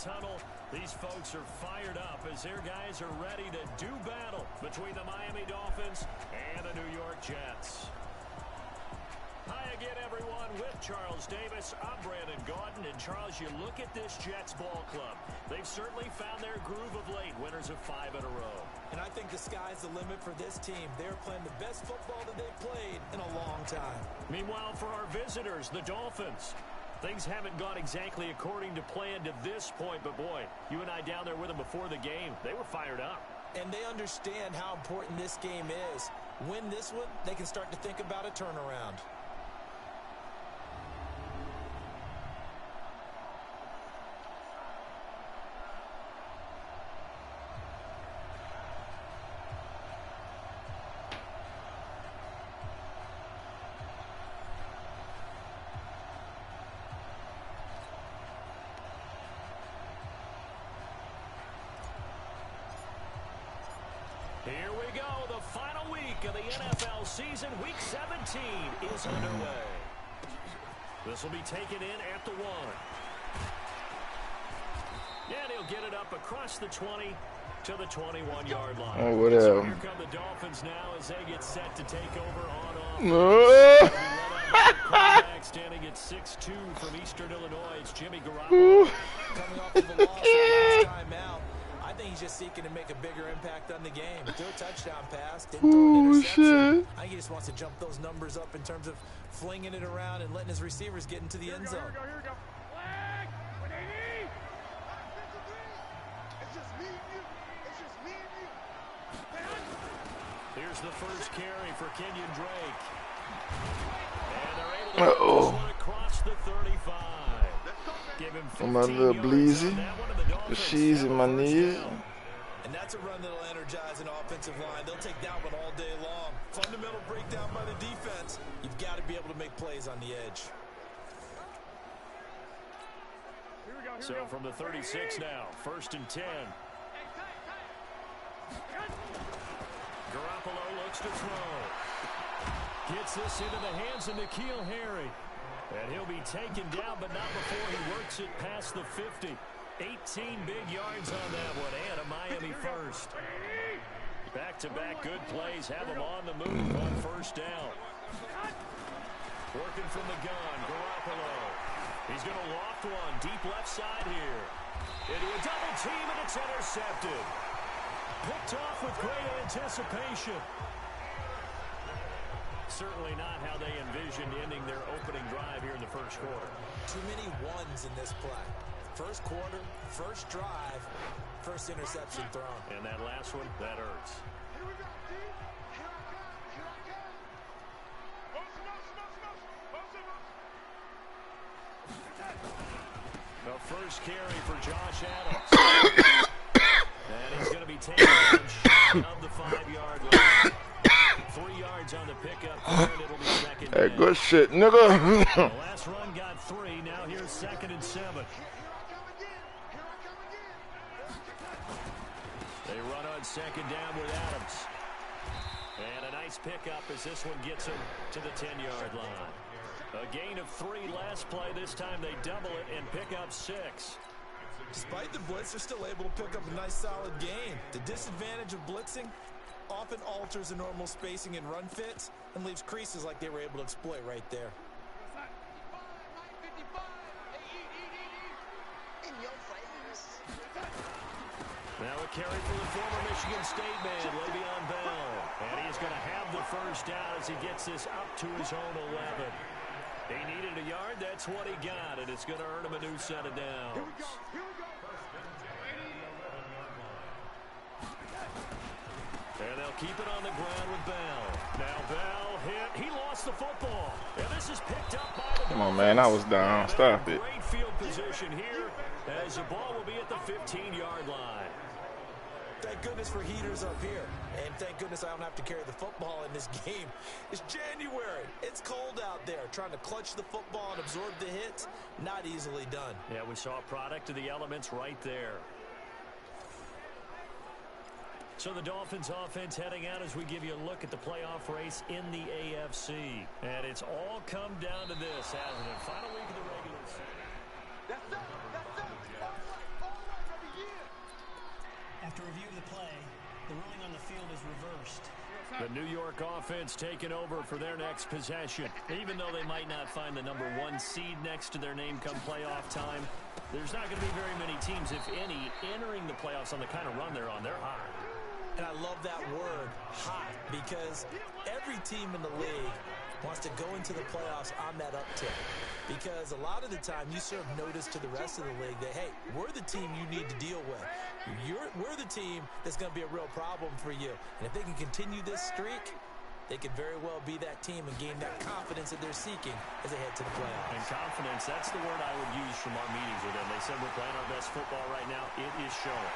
tunnel. These folks are fired up as their guys are ready to do battle between the Miami Dolphins and the New York Jets. Hi again, everyone. With Charles Davis, I'm Brandon Gaudin. And, Charles, you look at this Jets ball club. They've certainly found their groove of late, winners of 5 in a row. And I think the sky's the limit for this team. They're playing the best football that they've played in a long time. Meanwhile, for our visitors, the Dolphins, things haven't gone exactly according to plan to this point. But, boy, you and I down there with them before the game, they were fired up. And they understand how important this game is. Win this one, they can start to think about a turnaround. Here we go. The final week of the NFL season. Week 17 is underway. This will be taken in at the 1. And he'll get it up across the 20 to the 21-yard line. Oh, whatever. So here come the Dolphins now as they get set to take over on off. Standing at 6'2" from Eastern Illinois, it's Jimmy Garoppolo. Coming off of a loss last time out. I think he's just seeking to make a bigger impact on the game. Threw a touchdown pass, didn't throw an interception. Shit. I think he just wants to jump those numbers up in terms of flinging it around and letting his receivers get into the end zone. Here we go. Flag! What they need! It's just me and you. It's just me and you. Here's the first carry for Kenyon Drake. And they're able to get one across the 35. Give him 15 I'm a little bleezy. The she's in my knees. And that's a run that'll energize an offensive line. They'll take that one all day long. Fundamental breakdown by the defense. You've got to be able to make plays on the edge. So from the 36 now, 1st and 10. Garoppolo looks to throw. Gets this into the hands of N'Keal Harry. And he'll be taken down, but not before he works it past the 50. 18 big yards on that one, and a Miami first. Back-to-back good plays have him on the move on 1st down. Working from the gun, Garoppolo. He's going to loft one deep left side here. Into a double team, and it's intercepted. Picked off with great anticipation. Certainly not how they envisioned ending their opening drive here in the first quarter. Too many ones in this play. First quarter, first drive, first interception thrown. And that last one, that hurts. Here we go, D. Here I come. Here I come. The first carry for Josh Adams. And he's going to be taken of the 5-yard line. 3 yards on the pickup, and it'll be second down. Hey, good shit, nigga. The last run got 3. Now here's 2nd and 7. They run on 2nd down with Adams. And a nice pickup as this one gets him to the 10-yard line. A gain of 3 last play. This time they double it and pick up 6. Despite the blitz, they're still able to pick up a nice solid gain. The disadvantage of blitzing often alters the normal spacing and run fits and leaves creases like they were able to exploit right there. Now a carry for the former Michigan State man, Le'Veon Bell. And he's going to have the first down as he gets this up to his own 11. He needed a yard, that's what he got, and it's going to earn him a new set of downs. Here we go. Here we go. And they'll keep it on the ground with Bell. Now Bell hit. He lost the football. And this is picked up by the Come on, man. I was down. Stop it. Great field position here as the ball will be at the 15-yard line. Thank goodness for heaters up here. And thank goodness I don't have to carry the football in this game. It's January. It's cold out there. Trying to clutch the football and absorb the hits, not easily done. Yeah, we saw a product of the elements right there. So the Dolphins offense heading out as we give you a look at the playoff race in the AFC. And it's all come down to this, hasn't it? Final week of the regular season. field is reversed. The New York offense taking over for their next possession. Even though they might not find the #1 seed next to their name come playoff time, there's not going to be very many teams, if any, entering the playoffs on the kind of run they're on. They're hot. And I love that word, hot, because every team in the league wants to go into the playoffs on that uptick. Because a lot of the time you serve notice to the rest of the league that, hey, we're the team you need to deal with. We're the team that's going to be a real problem for you. And if they can continue this streak, they could very well be that team and gain that confidence that they're seeking as they head to the playoffs. And confidence, that's the word I would use from our meetings with them. They said we're playing our best football right now. It is showing.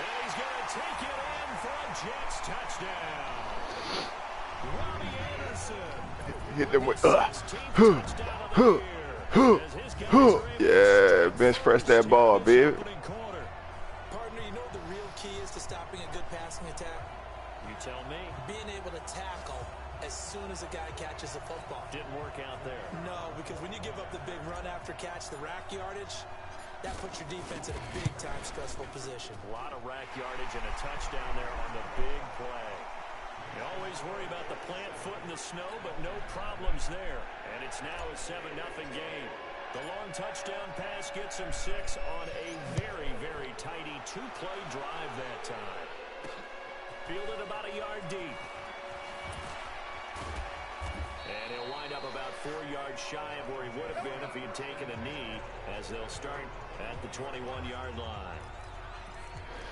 And he's going to take it in for a Jets touchdown. Robbie Anderson. Hit them with yeah, bench press that ball, baby. Partner, you know what the real key is to stopping a good passing attack? You tell me. Being able to tackle as soon as a guy catches the football. Didn't work out there. No, because when you give up the big run after catch, the rack yardage, that puts your defense in a big-time stressful position. A lot of rack yardage and a touchdown there on the big play. You always worry about the plant foot in the snow, but no problems there. And it's now a 7-0 game. The long touchdown pass gets him 6 on a very, very tidy 2-play drive that time. Fielded about a yard deep. And he'll wind up about 4 yards shy of where he would have been if he had taken a knee, as they'll start at the 21-yard line.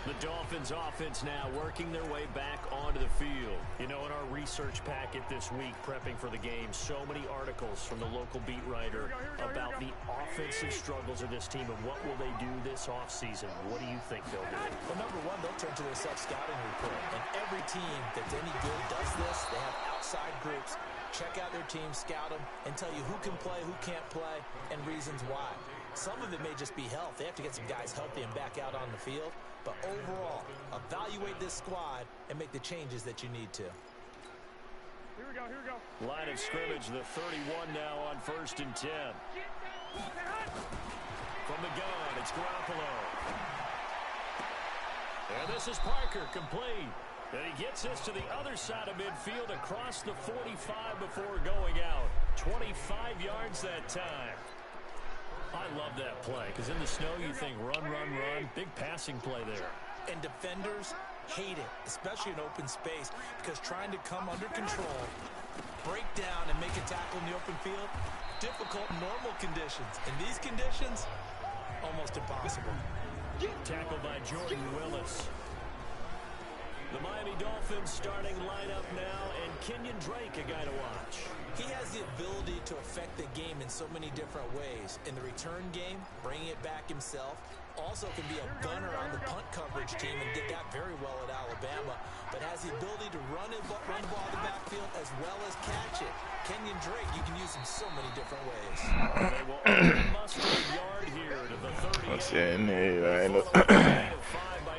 The Dolphins offense now working their way back onto the field. You know, in our research packet this week, prepping for the game, so many articles from the local beat writer about the offensive struggles of this team and what will they do this offseason. What do you think they'll do? Well, number one, they'll turn to their self-scouting report. And every team that's any good does this. They have outside groups. Check out their team, scout them, and tell you who can play, who can't play, and reasons why. Some of it may just be health. They have to get some guys healthy and back out on the field. But overall, evaluate this squad and make the changes that you need to. Here we go, here we go. Line of scrimmage, the 31 now on 1st and 10. From the gun, it's Garoppolo. And this is Parker, complete. And he gets this to the other side of midfield across the 45 before going out. 25 yards that time. I love that play, because in the snow you think run, run, run. Big passing play there. And defenders hate it, especially in open space, because trying to come under control, break down, and make a tackle in the open field, difficult in normal conditions. In these conditions, almost impossible. Tackled by Jordan Willis. The Miami Dolphins starting lineup now, and Kenyon Drake, a guy to watch. He has the ability to affect the game in so many different ways. In the return game, bringing it back himself. Also can be a gunner on the punt coverage team and did that very well at Alabama. But has the ability to run the ball in the backfield as well as catch it. Kenyon Drake, you can use him so many different ways. They will only muster a yard here to the 38.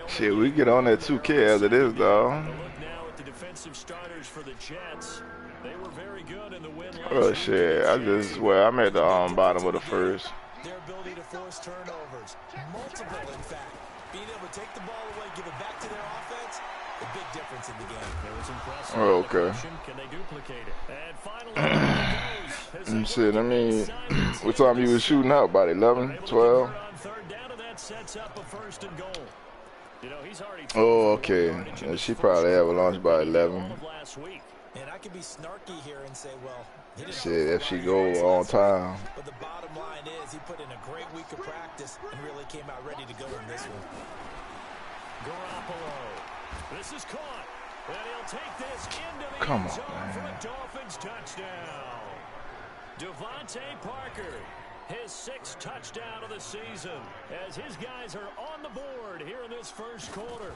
Shit, we get on that 2K after this, dog. Look now at the defensive starters for the Jets. They were very good in the win last Oh shit, I just swear I'm at the bottom of the first. Their ability to force turnovers, multiple in fact. Being able to take the ball away, give it back to their offense, a big difference in the game. It was impressive. Oh, okay. Can they duplicate it? And finally, Shit, I mean, what time you was shooting out? About 11, 12? That sets up a 1st and goal. You know, he's already Oh, okay. Yeah, she probably have a launch by 11. And I could be snarky here and say, well, he didn't Shit, if she go on time. But the bottom line is he put in a great week of practice and really came out ready to go in this one. Garoppolo. This is caught. And he'll take this into the Come end on, zone for man. a Dolphins touchdown. Devontae Parker, his 6th touchdown of the season, as his guys are on the board here in this first quarter.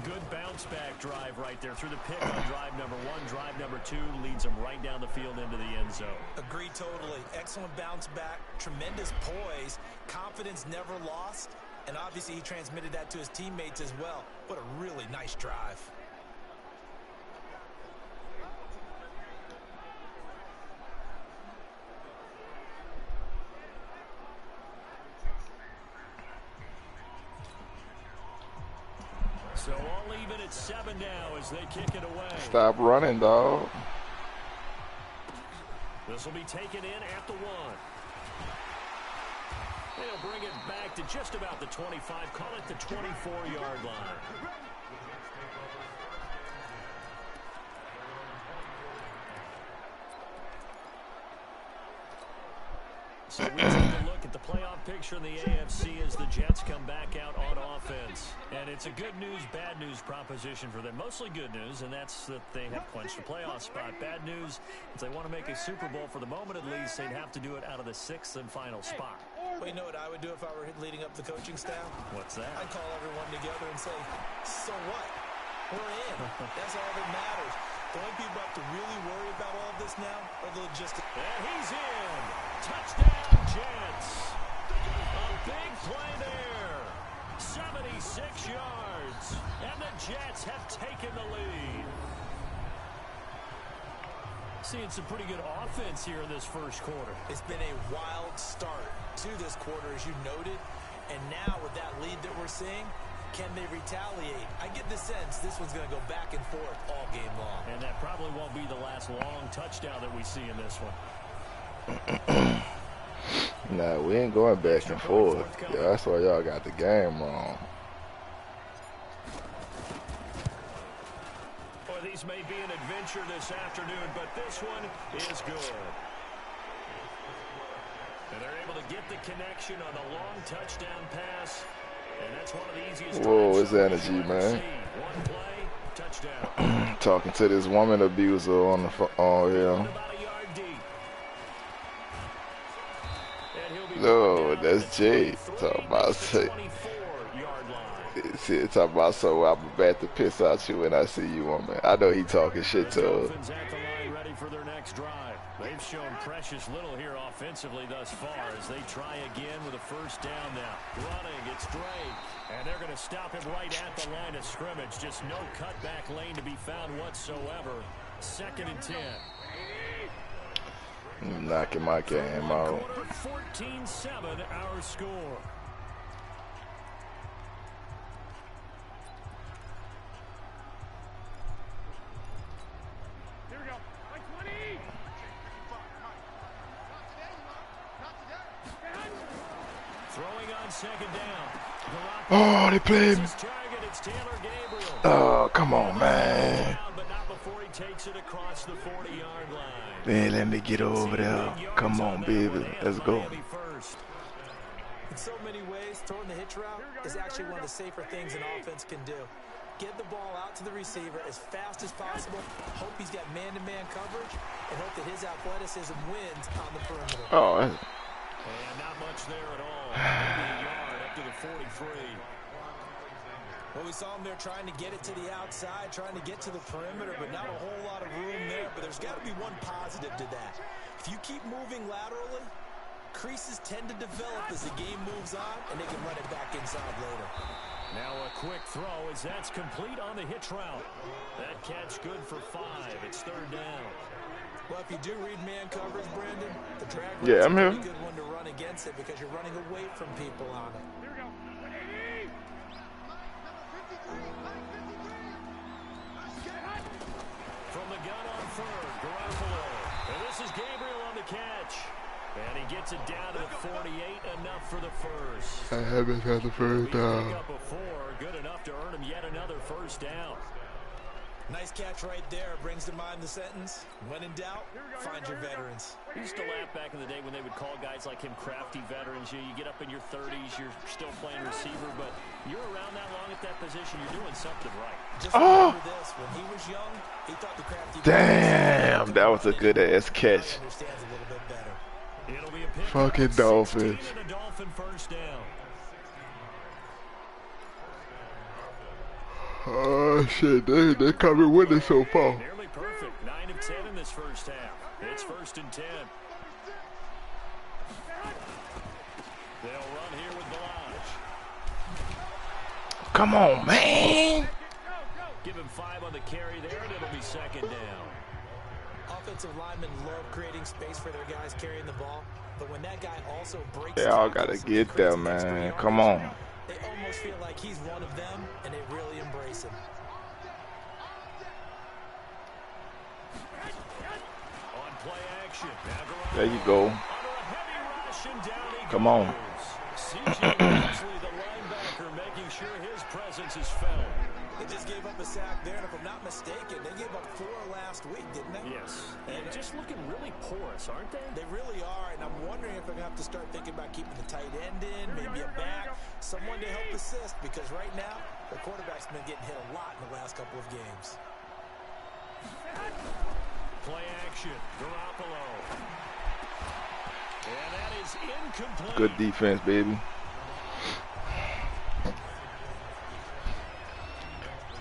Good bounce-back drive right there through the pick on drive number 1. Drive number 2 leads them right down the field into the end zone. Agree totally. Excellent bounce back, tremendous poise, confidence never lost, and obviously he transmitted that to his teammates as well. What a really nice drive. So I'll leave even at 7 now as they kick it away. Stop running, dog. This will be taken in at the 1. They'll bring it back to just about the 25. Call it the 24-yard line. So we take a look at the playoff picture in the AFC as the Jets come back out on offense. And it's a good news, bad news proposition for them. Mostly good news, and that's that they have clinched the playoff spot. Bad news, if they want to make a Super Bowl for the moment at least, they'd have to do it out of the 6th and final spot. Well, you know what I would do if I were leading up the coaching staff? What's that? I'd call everyone together and say, so what? We're in. That's all that matters. The only people who have to really worry about all of this now are the logistics. And he's in. Touchdown, Jets. A big play there. 76 yards. And the Jets have taken the lead. Seeing some pretty good offense here in this first quarter. It's been a wild start to this quarter, as you noted. And now with that lead that we're seeing, can they retaliate? I get the sense this one's going to go back and forth all game long. And that probably won't be the last long touchdown that we see in this one. Nah, we ain't going back and forth. Yeah, that's why y'all got the game wrong. Boy, these may be an adventure this afternoon, but this one is good. And they're able to get the connection on the long touchdown pass. And that's one of the easiest. Whoa, it's energy, man. One play, touchdown. Talking to this woman abuser on the phone. Oh, yeah. No, that's Jay. Talking about talking about so I'm about to piss out you when I see you, woman. I know he talking shit to her. Ready for their next drive. They've shown precious little here offensively thus far as they try again with a first down now. Running, it's Drake. And they're going to stop him right at the line of scrimmage. Just no cutback lane to be found whatsoever. 2nd and 10. Knocking my game out. 14-7 our score. Here we go. Like 20. Throwing on 2nd down. Oh, they played me. Oh, come on, man. But not before he takes it across the 40-yard line. Man, let me get over there. Come on, baby. Let's go. In so many ways, throwing the hitch route is actually one of the safer things an offense can do. Get the ball out to the receiver as fast as possible, hope he's got man-to-man coverage, and hope that his athleticism wins on the perimeter. Oh, and not much there at all. Maybe a yard up to the 43. Well, we saw him there trying to get it to the outside, trying to get to the perimeter, but not a whole lot of room there. But there's got to be one positive to that. If you keep moving laterally, creases tend to develop as the game moves on, and they can run it back inside later. Now a quick throw as that's complete on the hitch route. That catch good for 5. It's 3rd down. Well, if you do read man coverage, Brandon, the drag yeah, I'm a here. pretty good one to run against it because you're running away from people on it. Here we go. 80. From the gun on 3rd, Garoppolo. And this is Gabriel on the catch. And he gets it down to the 48, enough for the first. I haven't had the first down. Before, good enough to earn him yet another first down. Nice catch right there. Brings to mind the sentence, when in doubt, find your veterans. I used to laugh back in the day when they would call guys like him crafty veterans. You get up in your 30s, you're still playing receiver, but you're around that long at that position, you're doing something right. Just remember this, when he was young, he thought the crafty damn, that was a good-ass catch. Understands a little bit better. It'll be a pick. Fucking Dolphins. And a Dolphin first down. Oh shit, they're coming with it so far. Nearly perfect. 9 of 10 in this first half. It's 1st and 10. They'll run here with Balaj. Come on, man. Give him 5 on the carry there, and it'll be 2nd down. Offensive linemen love creating space for their guys carrying the ball, but when that guy also breaks, They all gotta get there, man. Come on. They almost feel like he's one of them, and they really embrace him. There you go. Under a heavy rush and down he Come on. goes. C.J. Mosley, the linebacker, making sure his presence is felt. They just gave up a sack there, and if I'm not mistaken, they gave up 4 last week, didn't they? Yes, and just looking really porous, aren't they? They really are, and I'm wondering if they're going to have to start thinking about keeping the tight end in, maybe a back, someone to help assist, because right now, the quarterback's been getting hit a lot in the last couple of games. Play action, Garoppolo. And that is incomplete. Good defense, baby.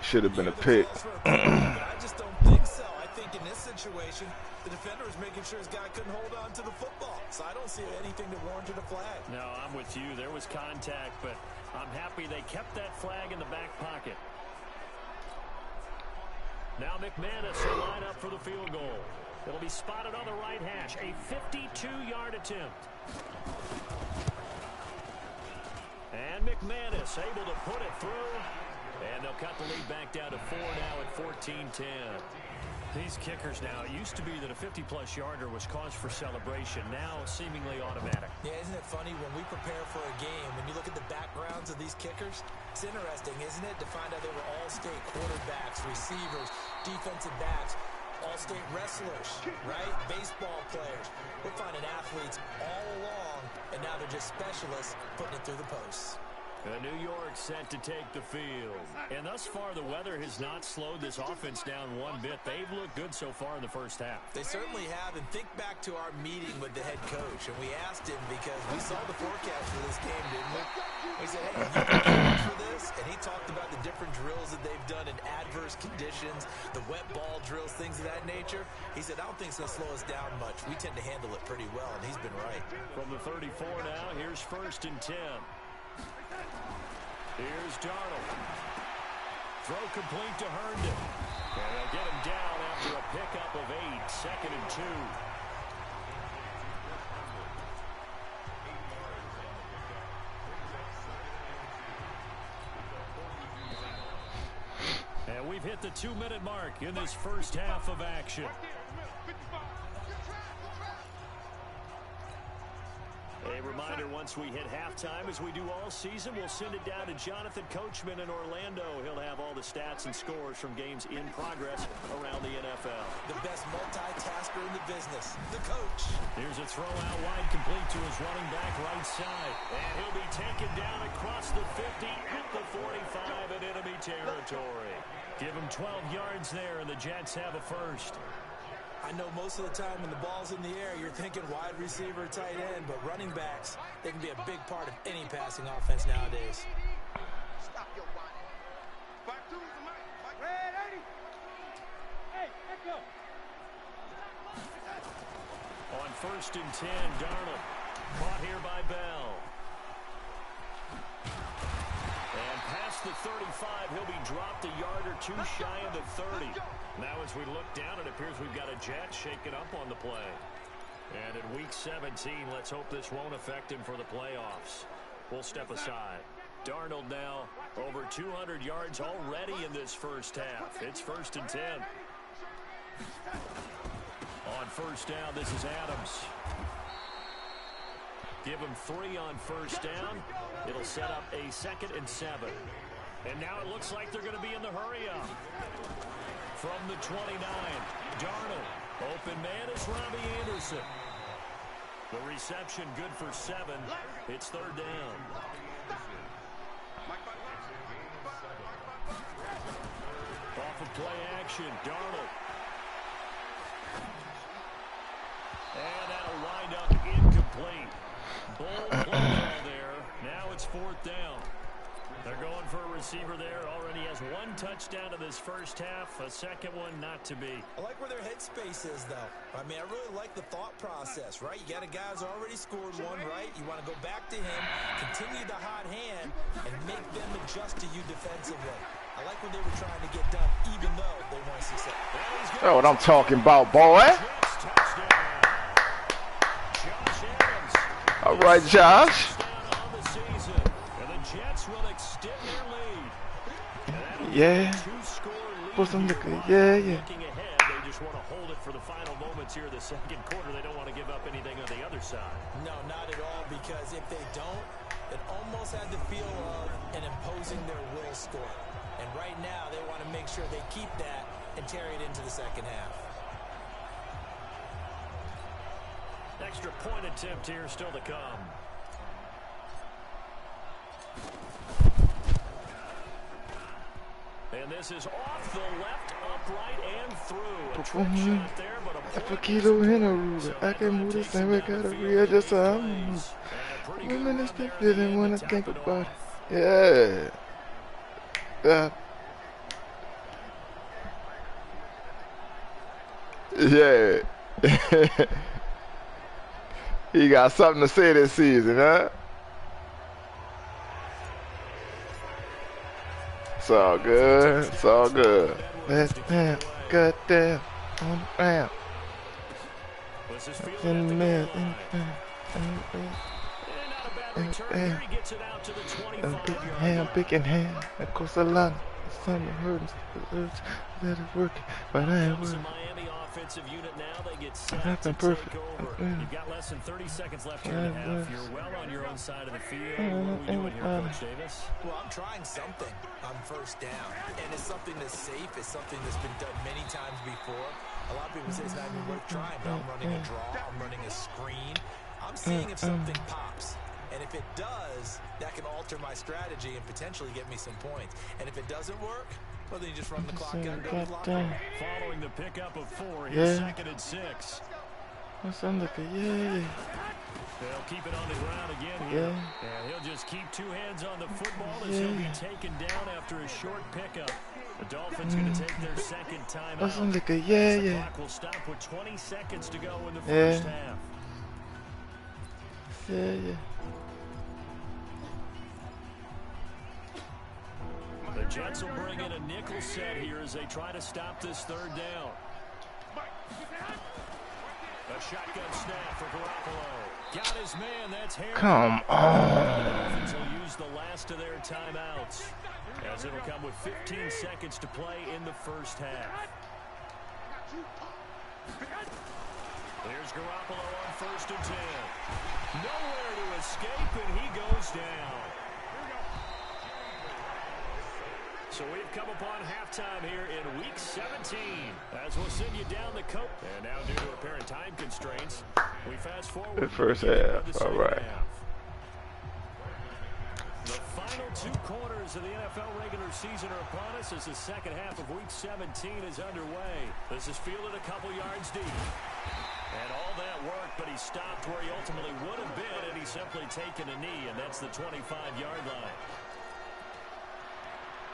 Should have been a pick. I just don't think so. I think in this situation, the defender is making sure his guy couldn't hold on to the football. So I don't see anything to warrant a flag. No, I'm with you. There was contact, but I'm happy they kept that flag in the back pocket. Now McManus will line up for the field goal. It'll be spotted on the right hash. A 52-yard attempt. And McManus able to put it through. And they'll cut the lead back down to 4 now at 14-10. These kickers now, it used to be that a 50-plus yarder was cause for celebration. Now seemingly automatic. Yeah, isn't it funny when we prepare for a game, when you look at the backgrounds of these kickers, it's interesting, isn't it, to find out they were all-state quarterbacks, receivers, defensive backs, all-state wrestlers, right? Baseball players. We're finding athletes all along, and now they're just specialists putting it through the posts. New York set to take the field. And thus far, the weather has not slowed this offense down one bit. They've looked good so far in the first half. They certainly have. And think back to our meeting with the head coach. And we asked him because we saw the forecast for this game, didn't we? We said, hey, you prepared for this? And he talked about the different drills that they've done in adverse conditions, the wet ball drills, things of that nature. He said, I don't think it's going to slow us down much. We tend to handle it pretty well, and he's been right. From the 34 now, here's 1st and 10. Here's Darnold. Throw complete to Herndon. And they'll get him down after a pickup of 8. 2nd and 2. And we've hit the 2-minute mark in this first half of action. A reminder, once we hit halftime, as we do all season, we'll send it down to Jonathan Coachman in Orlando. He'll have all the stats and scores from games in progress around the NFL. The best multitasker in the business, the coach. Here's a throw out wide, complete to his running back right side. And he'll be taken down across the 50 at the 45 in enemy territory. Give him 12 yards there, and the Jets have a first. I know most of the time when the ball's in the air, you're thinking wide receiver, tight end, but running backs, they can be a big part of any passing offense nowadays. Stop your whining. 5-2 is the mic. Red 80. Hey, echo. On 1st and 10, Darnold. Caught here by Bell. And past the 35, he'll be dropped a yard or two shy of the 30. Now as we look down, it appears we've got a Jet shaking up on the play. And in week 17, let's hope this won't affect him for the playoffs. We'll step aside. Darnold now over 200 yards already in this first half. It's 1st and 10. On 1st down, this is Adams. Give him 3 on 1st down. It'll set up a 2nd and 7. And now it looks like they're going to be in the hurry up. From the 29, Darnold. Open man is Robbie Anderson. The reception good for 7. It's 3rd down. Off of play action, Darnold. And that'll wind up incomplete. Bold play call there. Now it's 4th down. They're going for a receiver there. Already has 1 touchdown in this first half. A 2nd one not to be. I like where their headspace is, though. I mean, I really like the thought process, right? You got a guy who's already scored 1, right? You want to go back to him, continue the hot hand, and make them adjust to you defensively. I like what they were trying to get done, even though they weren't successful. That's what I'm talking about, boy. All right, Josh. Yeah. Put some liquor. Yeah, yeah. just want to hold it for the final moments here of the second quarter. They don't want to give up anything on the other side. No, not at all, because if they don't, it almost had the feel of an imposing their will score. And right now, they want to make sure they keep that and carry it into the second half. Extra point attempt here still to come. And this is off the left, upright, and through. A trick shot there, but a Half a kilo in a ruler. I can move the same way, gotta readjust how I move. Women is didn't want to think about it. Yeah. Yeah. He got something to say this season, huh? It's all good. It's all good. Let's damn, goddamn, on the ramp. In the middle, I'm picking hand. Of course, a lot. Some hurting. That is working, but I ain't working. That's been perfect. You've got less than 30 seconds left here in the half. You're well on your own side of the field. What are we doing here, Coach Davis? Well, I'm trying something on first down. And it's something that's safe. It's something that's been done many times before. A lot of people say it's not even worth trying, but I'm running a draw. I'm running a screen. I'm seeing if something pops. And if it does, that can alter my strategy and potentially get me some points. And if it doesn't work, well, then you just run the clock out and go to the locker room. Following the pickup of 4, he's second and 6. What's on the They'll keep it on the ground again here. And he'll just keep two hands on the football as he'll be taken down after a short pickup. The Dolphins going to take their second timeout. What's on the The clock will stop with 20 seconds to go in the first half. The Jets will bring in a nickel set here as they try to stop this third down. A shotgun snap for Garoppolo. Got his man, that's Harry. Come on. The Dolphins will use the last of their timeouts, as it'll come with 15 seconds to play in the first half. There's Garoppolo on 1st and 10. Nowhere to escape, and he goes down. So we've come upon halftime here in Week 17, as we'll send you down the coast. And now, due to apparent time constraints, we fast forward. The first half, all right. The final 2 quarters of the NFL regular season are upon us as the second half of Week 17 is underway. This is fielded a couple yards deep. And all that work, but he stopped where he ultimately would have been, and he's simply taken a knee, and that's the 25-yard line.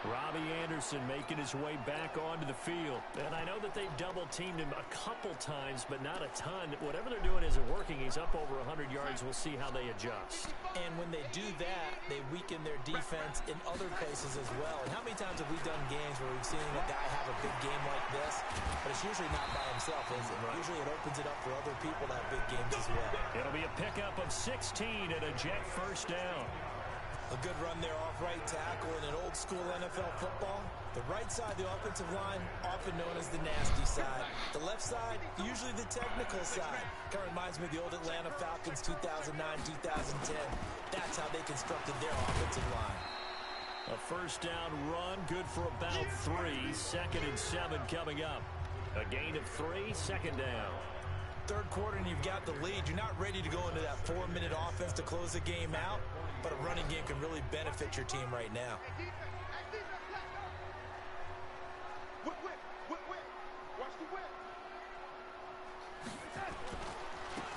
Robbie Anderson making his way back onto the field. And I know that they've double-teamed him a couple times, but not a ton. Whatever they're doing isn't working. He's up over 100 yards. We'll see how they adjust. And when they do that, they weaken their defense in other places as well. And how many times have we done games where we've seen a guy have a big game like this? But it's usually not by himself, is it? Right. Usually it opens it up for other people to have big games as well. It'll be a pickup of 16 and a Jet first down. A good run there off right tackle in an old-school NFL football. The right side, the offensive line, often known as the nasty side. The left side, usually the technical side. Kind of reminds me of the old Atlanta Falcons 2009, 2010. That's how they constructed their offensive line. A first down run, good for about 3. 2nd and 7 coming up. A gain of 3, 2nd down. Third quarter and you've got the lead. You're not ready to go into that 4-minute offense to close the game out. But a running game can really benefit your team right now.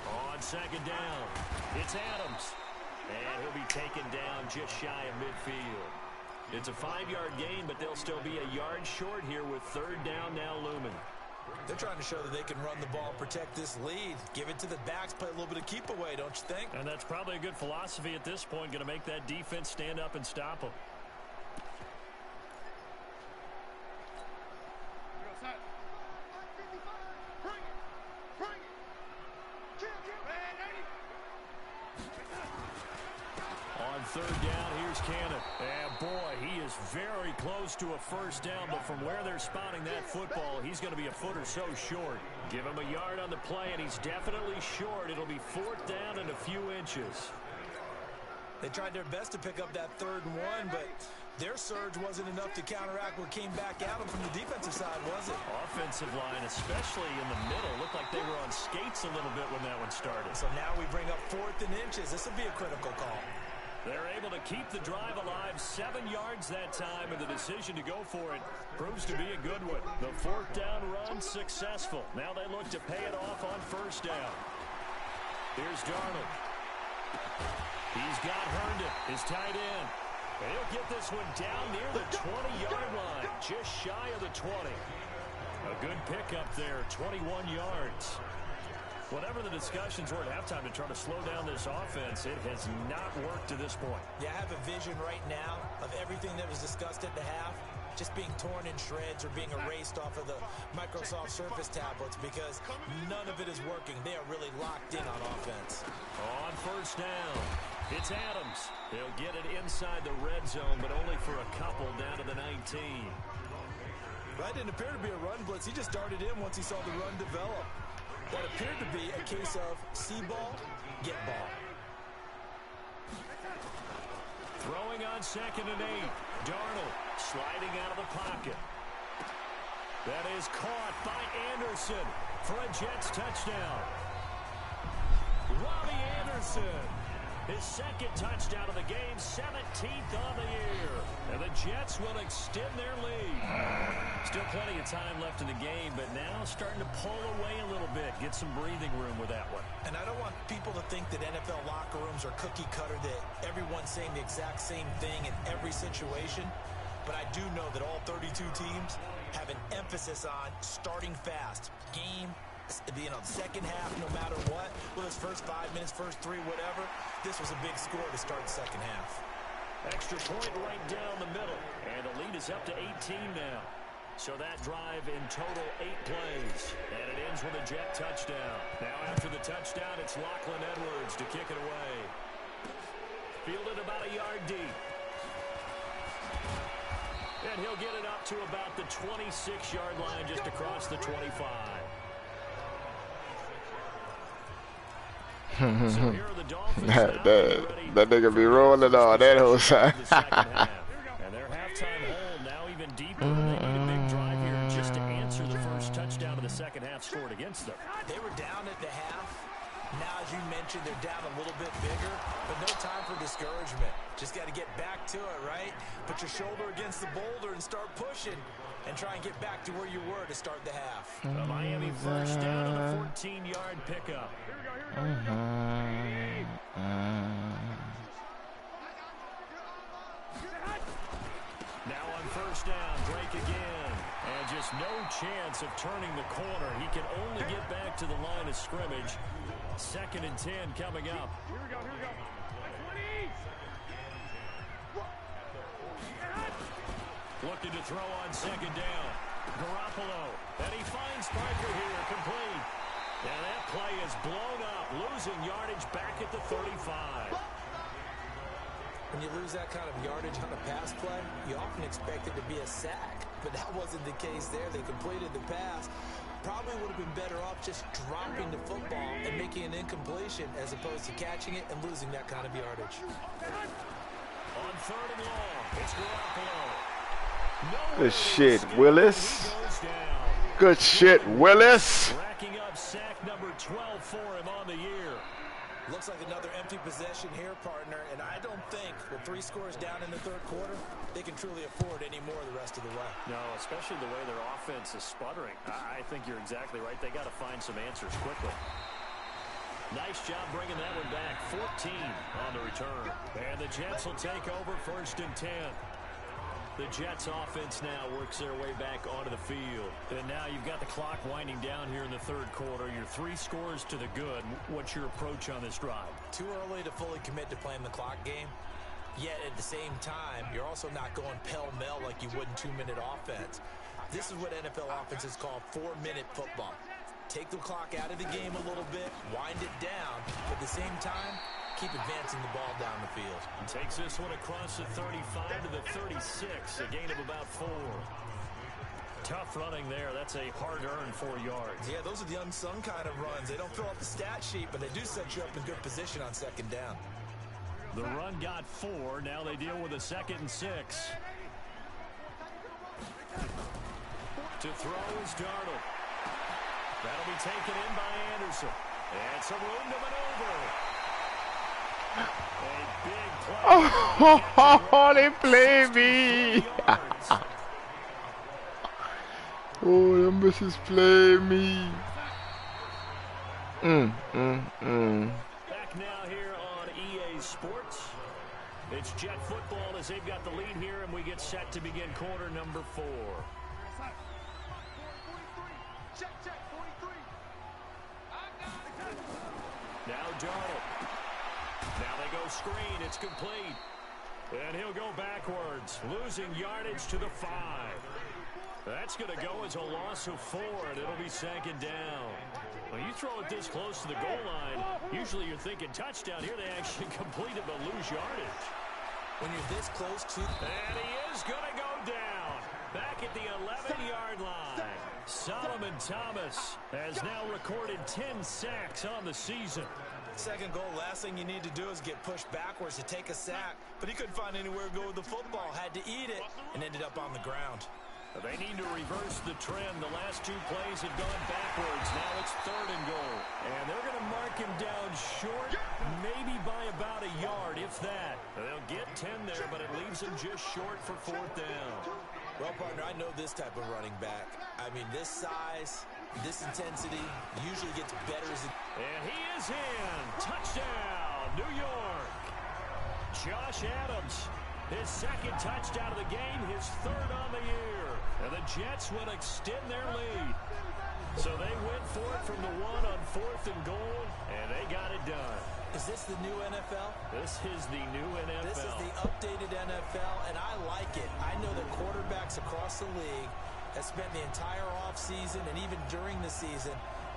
On 2nd down, it's Adams. And he'll be taken down just shy of midfield. It's a 5-yard gain, but they'll still be a yard short here with 3rd down now looming. They're trying to show that they can run the ball, protect this lead. Give it to the backs, play a little bit of keep away, don't you think? And that's probably a good philosophy at this point, going to make that defense stand up and stop them. On 3rd down, here's cannon. And boy, he is very close to a first down, but from where they're spotting that football, he's going to be a foot or so short. Give him a yard on the play, and he's definitely short. It'll be 4th down and a few inches. They tried their best to pick up that 3rd and 1, but their surge wasn't enough to counteract what came back at them from the defensive side, was it? Offensive line, especially in the middle, looked like they were on skates a little bit when that one started. So now we bring up 4th and inches. This will be a critical call. They're able to keep the drive alive, 7 yards that time, and the decision to go for it proves to be a good one. The 4th down run successful. Now they look to pay it off on 1st down. Here's Darnold. He's got Herndon, his tight end. And he'll get this one down near the 20-yard line, just shy of the 20. A good pickup there, 21 yards. Whatever the discussions were at halftime to try to slow down this offense, it has not worked to this point. Yeah, I have a vision right now of everything that was discussed at the half just being torn in shreds or being erased off of the Microsoft Surface tablets because none of it is working. They are really locked in on offense. On 1st down, it's Adams. He'll get it inside the red zone, but only for a couple down to the 19. That didn't appear to be a run blitz. He just darted in once he saw the run develop. That appeared to be a case of see ball, get ball. Throwing on 2nd and 8. Darnold sliding out of the pocket. That is caught by Anderson for a Jets touchdown. Robbie Anderson, his 2nd touchdown of the game, 17th on the year. And the Jets will extend their lead. Still plenty of time left in the game, but now starting to pull away a little bit. Get some breathing room with that one. And I don't want people to think that NFL locker rooms are cookie cutter, that everyone's saying the exact same thing in every situation. But I do know that all 32 teams have an emphasis on starting fast. Game, second half, no matter what. Well, it's first 5 minutes, first 3, whatever. This was a big score to start the second half. Extra point right down the middle. And the lead is up to 18 now. So that drive in total 8 plays. And it ends with a Jet touchdown. Now after the touchdown, it's Lachlan Edwards to kick it away. Fielded about a yard deep. And he'll get it up to about the 26-yard line just across the 25. So here are the Dolphins. that nigga be rolling on that whole side. And their halftime hole now even deeper. They need a big drive here just to answer the first touchdown of the second half scored against them. They were down at the half. Now, as you mentioned, they're down a little bit bigger, but no time for discouragement. Just got to get back to it, right? Put your shoulder against the boulder and start pushing and try and get back to where you were to start the half. A Miami first down on a 14-yard pickup. Now on first down, Drake again. And just no chance of turning the corner. He can only get back to the line of scrimmage. 2nd and 10 coming up. Here we go. Looking to throw on 2nd down. Garoppolo. And he finds Parker here, complete. And that play is blown up, losing yardage back at the 35. When you lose that kind of yardage on a pass play, you often expect it to be a sack. But that wasn't the case there. They completed the pass. Probably would have been better off just dropping the football and making an incompletion as opposed to catching it and losing that kind of yardage. On 3rd and long, it's Garoppolo. Good shit, Willis. Good shit, Willis. Racking up sack number 12 for him on the year. Looks like another empty possession here, partner, and I don't think with 3 scores down in the 3rd quarter, they can truly afford any more the rest of the way. No, especially the way their offense is sputtering. I think you're exactly right. They got to find some answers quickly. Nice job bringing that one back. 14 on the return. And the Jets will take over 1st and 10. The Jets offense now works their way back onto the field. And now you've got the clock winding down here in the 3rd quarter. You're 3 scores to the good. What's your approach on this drive? Too early to fully commit to playing the clock game. Yet at the same time, you're also not going pell-mell like you would in 2-minute offense. This is what NFL offenses call 4-minute football. Take the clock out of the game a little bit, wind it down, but at the same time, keep advancing the ball down the field. And takes this one across the 35 to the 36, a gain of about 4. Tough running there. That's a hard-earned 4 yards. Yeah, those are the unsung kind of runs. They don't fill up the stat sheet, but they do set you up in good position on second down. The run got 4. Now they deal with a 2nd and 6. To throw is Darnold. That'll be taken in by Anderson. And some room to maneuver. A big play. Oh, they play me. Oh, the missus play me. Back now here on EA Sports. It's Jet football as they've got the lead here, and we get set to begin quarter number 4. Now Darnold. Now they go screen. It's complete. And he'll go backwards, losing yardage to the 5. That's going to go as a loss of 4, and it'll be 2nd down. When you throw it this close to the goal line, usually you're thinking touchdown. Here they actually completed but lose yardage. When you're this close to... And he is going to go down. Back at the 11-yard line. Solomon Thomas has now recorded 10 sacks on the season. Second goal, last thing you need to do is get pushed backwards to take a sack. But he couldn't find anywhere to go with the football. Had to eat it and ended up on the ground. They need to reverse the trend. The last 2 plays have gone backwards. Now it's 3rd and goal. And they're going to mark him down short, maybe by about a yard, if that. They'll get 10 there, but it leaves them just short for 4th down. Well, partner, I know this type of running back. I mean, this size, this intensity usually gets better as it... And he is in. Touchdown, New York. Josh Adams, his 2nd touchdown of the game, his 3rd on the year. And the Jets will extend their lead. So they went for it from the 1 on 4th and goal, and they got it done. Is this the new NFL? This is the new NFL. This is the updated NFL, and I like it. I know that quarterbacks across the league have spent the entire offseason and even during the season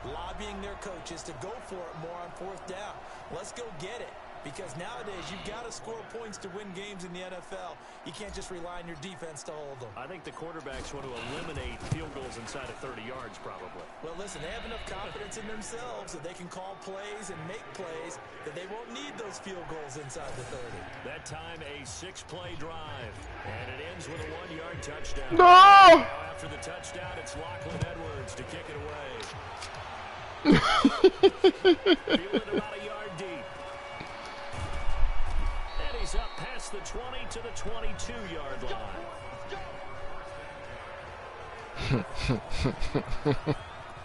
lobbying their coaches to go for it more on 4th down. Let's go get it. Because nowadays, you've got to score points to win games in the NFL. You can't just rely on your defense to hold them. I think the quarterbacks want to eliminate field goals inside of 30 yards, probably. Well, listen, they have enough confidence in themselves that they can call plays and make plays that they won't need those field goals inside the 30. That time, a 6-play drive. And it ends with a 1-yard touchdown. No! Now, after the touchdown, it's Lachlan Edwards to kick it away. Fielded about a yard deep. And he's up past the 20 to the 22-yard line.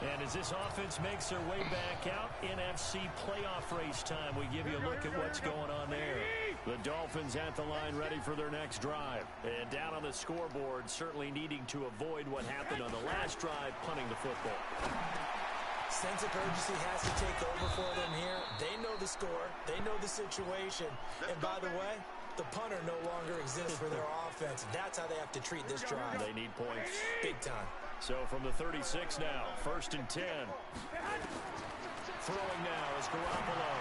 And as this offense makes their way back out, NFC playoff race time, we give you a look at what's going on there. The Dolphins at the line ready for their next drive. And down on the scoreboard, certainly needing to avoid what happened on the last drive, punting the football. Sense of urgency has to take over for them here. They know the score. They know the situation. And by the way, the punter no longer exists for their offense. That's how they have to treat this drive. They need points. Big time. So from the 36 now, 1st and 10. Throwing now is Garoppolo.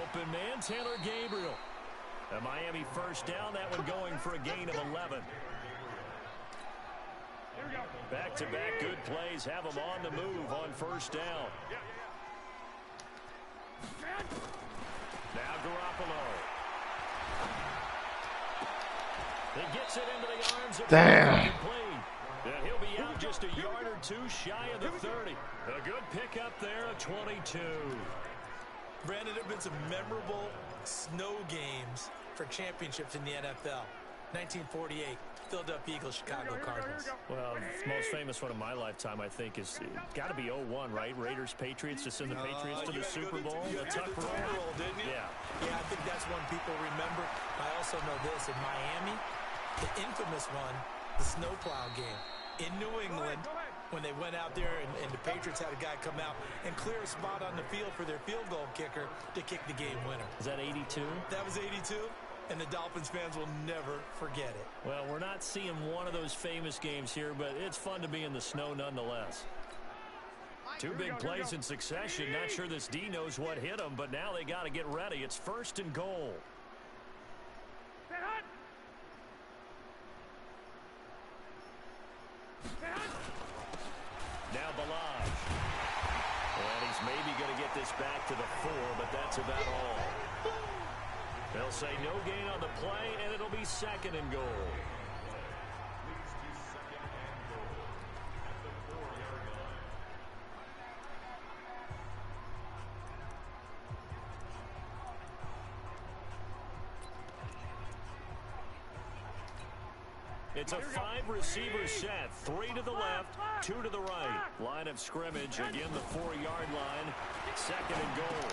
Open man, Taylor Gabriel. A Miami 1st down, that one going for a gain of 11. Back-to-back good plays have them on the move on 1st down. Now Garoppolo. He gets it into the arms of Damn. And he'll be out just a yard or 2 shy of the 30. A good pickup there, a 22. Brandon, there have been some memorable snow games for championships in the NFL. 1948, Philadelphia Eagles, Chicago Cardinals. Well, the most famous one of my lifetime, I think, is got to be 01, right? Raiders, Patriots, to send the Patriots to the Super Bowl. The tuck roll, didn't you? Yeah. Yeah, I think that's one people remember. I also know this. In Miami, the infamous one, the snowplow game. In New England, when they went out there and the Patriots had a guy come out and clear a spot on the field for their field goal kicker to kick the game winner. Is that 82? That was 82. And the Dolphins fans will never forget it. Well, we're not seeing one of those famous games here, but it's fun to be in the snow nonetheless. Two big plays in succession. Not sure this D knows what hit him, but now they got to get ready. It's 1st and goal. Now Balaj. And he's maybe going to get this back to the 4, but that's about all. They'll say no gain on the play, and it'll be 2nd and goal. It's a 5-receiver set. 3 to the left, 2 to the right. Line of scrimmage, again the 4-yard line. 2nd and goal.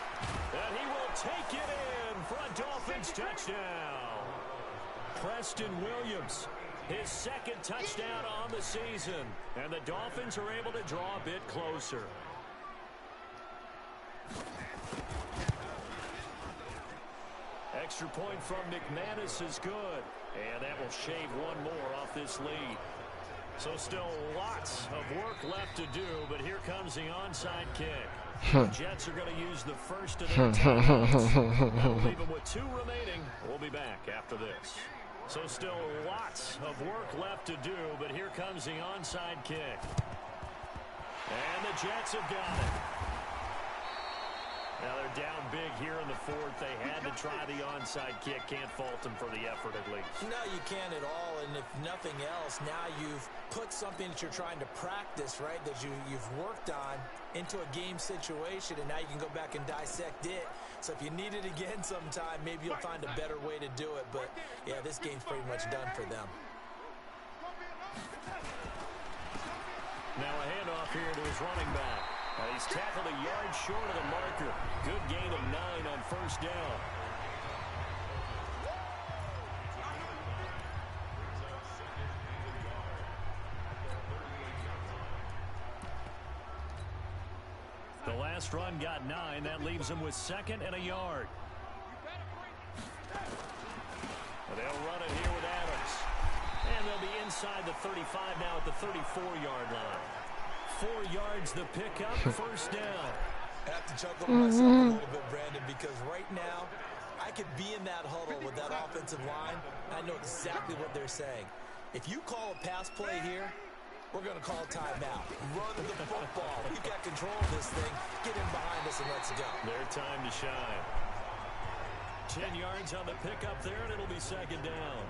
And he will take it in for a Dolphins touchdown. Preston Williams, his 2nd touchdown on the season. And the Dolphins are able to draw a bit closer. Extra point from McManus is good. And that will shave one more off this lead. So still lots of work left to do, but here comes the onside kick. The Jets are going to use the first of their timeouts. That'll leave them with 2 remaining. We'll be back after this. So still lots of work left to do, but here comes the onside kick. And the Jets have got it. Now they're down big here in the 4th. They had to try the onside kick. Can't fault them for the effort at least. No, you can't at all. And if nothing else, now you've put something that you're trying to practice, right, that you've worked on into a game situation, and now you can go back and dissect it. So if you need it again sometime, maybe you'll find a better way to do it. But, yeah, this game's pretty much done for them. Now a handoff here to his running back. He's tackled a yard short of the marker. Good gain of 9 on 1st down. The last run got 9. That leaves him with 2nd and a yard. They'll run it here with Adams. And they'll be inside the 35 now at the 34-yard line. 4 yards the pickup, 1st down. I have to chuckle to myself a little bit, Brandon, because right now I could be in that huddle with that offensive line. I know exactly what they're saying. If you call a pass play here, we're going to call timeout. Run the football. We've got control of this thing. Get in behind us and let's go. Their time to shine. 10 yards on the pickup there, and it'll be 2nd down.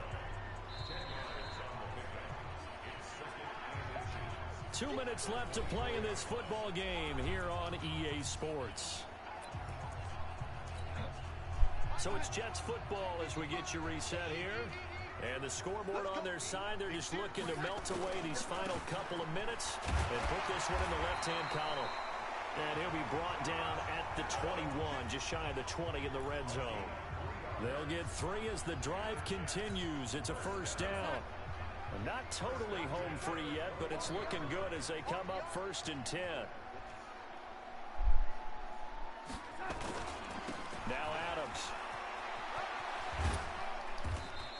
2 minutes left to play in this football game here on EA Sports. So it's Jets football as we get you reset here. And the scoreboard on their side, they're just looking to melt away these final couple of minutes and put this one in the left-hand column. And he'll be brought down at the 21, just shy of the 20 in the red zone. They'll get 3 as the drive continues. It's a 1st down. Not totally home free yet, but it's looking good as they come up 1st and 10. Now Adams.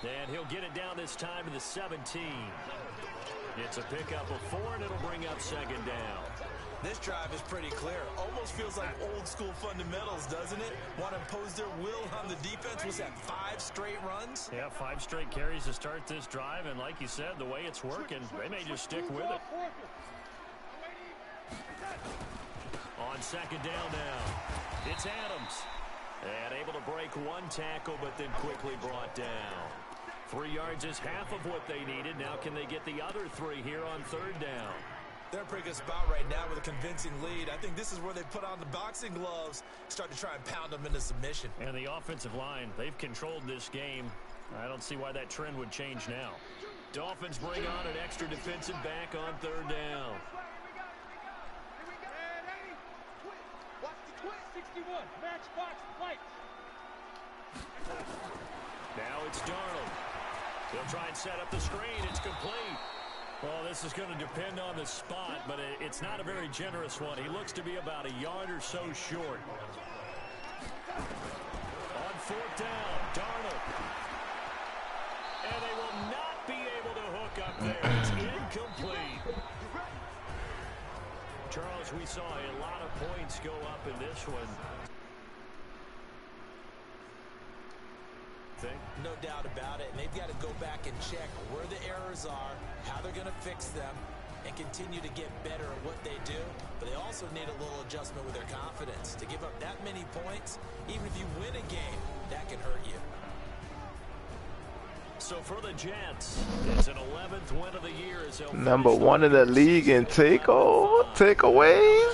And he'll get it down this time to the 17. It's a pickup of 4, and it'll bring up 2nd down. This drive is pretty clear. Almost feels like old school fundamentals, doesn't it? Want to impose their will on the defense. Was that 5 straight runs? Yeah, 5 straight carries to start this drive. And like you said, the way it's working, they may just stick with it. On 2nd down now, it's Adams. And able to break 1 tackle, but then quickly brought down. 3 yards is half of what they needed. Now can they get the other 3 here on 3rd down? They're in a pretty good spot right now with a convincing lead. I think this is where they put on the boxing gloves, start to try and pound them into submission. And the offensive line, they've controlled this game. I don't see why that trend would change now. Dolphins bring on an extra defensive back on 3rd down. Now it's Darnold. He'll try and set up the screen. It's complete. Well, this is going to depend on the spot, but it's not a very generous one. He looks to be about a yard or so short. On 4th down, Darnold. And they will not be able to hook up there. It's incomplete. Charles, Coach, we saw a lot of points go up in this one. No doubt about it. And they've got to go back and check where the errors are, how they're going to fix them, and continue to get better at what they do. But they also need a little adjustment with their confidence. To give up that many points, even if you win a game, that can hurt you. So for the Jets, it's an 11th win of the year. Number 1 in the league in takeaways.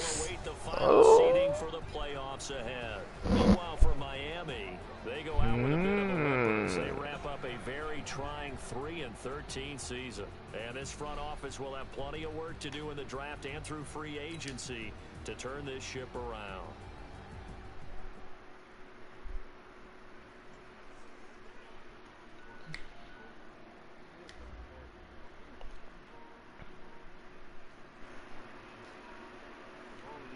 Seeding for the playoffs ahead. Meanwhile, for Miami, they go out with a bit of a limp as they wrap up a very trying 3-13 season. And this front office will have plenty of work to do in the draft and through free agency to turn this ship around.